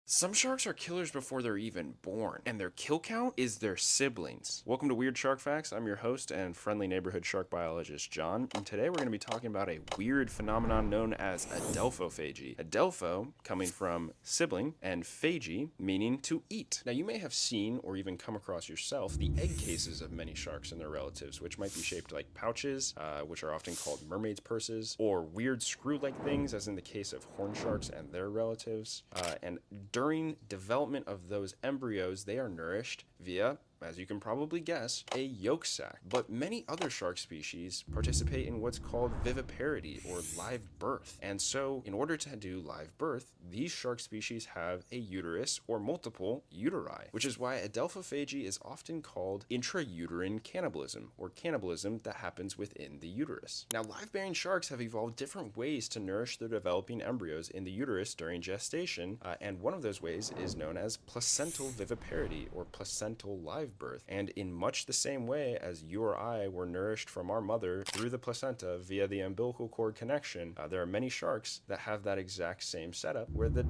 Some sharks are killers before they're even born, and their kill count is their siblings. Welcome to Weird Shark Facts. I'm your host and friendly neighborhood shark biologist, John, and today we're going to be talking about a weird phenomenon known as adelphophagy. Adelpho coming from sibling, and phagy meaning to eat. Now, you may have seen or even come across yourself the egg cases of many sharks and their relatives, which might be shaped like pouches, which are often called mermaid's purses, or weird screw-like things, as in the case of horn sharks and their relatives. And during development of those embryos, they are nourished via, as you can probably guess, a yolk sac. But many other shark species participate in what's called viviparity, or live birth. And so, in order to do live birth, these shark species have a uterus or multiple uteri, which is why adelphophagy is often called intrauterine cannibalism, or cannibalism that happens within the uterus. Now, live-bearing sharks have evolved different ways to nourish their developing embryos in the uterus during gestation, and one of those ways is known as placental viviparity, or placental live birth. And in much the same way as you or I were nourished from our mother through the placenta via the umbilical cord connection, there are many sharks that have that exact same setup where the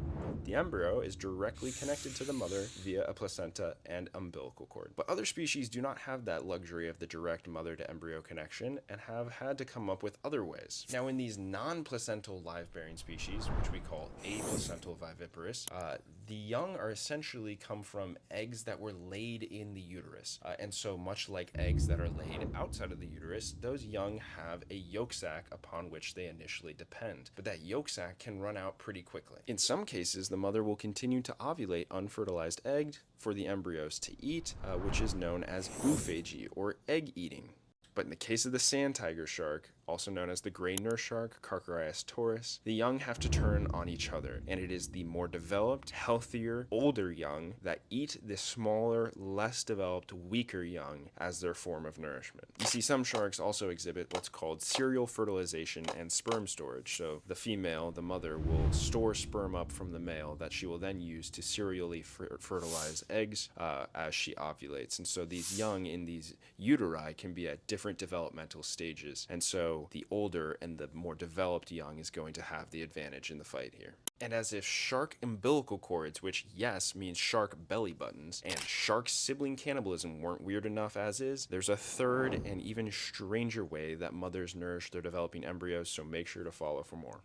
embryo is directly connected to the mother via a placenta and umbilical cord. But other species do not have that luxury of the direct mother to embryo connection and have had to come up with other ways. Now, in these non-placental live-bearing species, which we call aplacental viviparous, the young are essentially come from eggs that were laid in the uterus. And so much like eggs that are laid outside of the uterus, those young have a yolk sac upon which they initially depend. But that yolk sac can run out pretty quickly. In some cases, the mother will continue to ovulate unfertilized eggs for the embryos to eat, which is known as oophagy, or egg eating. But in the case of the sand tiger shark, also known as the gray nurse shark, Carcharias taurus, the young have to turn on each other, and it is the more developed, healthier, older young that eat the smaller, less developed, weaker young as their form of nourishment. You see, some sharks also exhibit what's called serial fertilization and sperm storage. So the female, the mother, will store sperm up from the male that she will then use to serially fertilize eggs as she ovulates. And so these young in these uteri can be at different developmental stages, and so the older and the more developed young is going to have the advantage in the fight here. And as if shark umbilical cords, which yes means shark belly buttons, and shark sibling cannibalism weren't weird enough as is, there's a third and even stranger way that mothers nourish their developing embryos, so make sure to follow for more.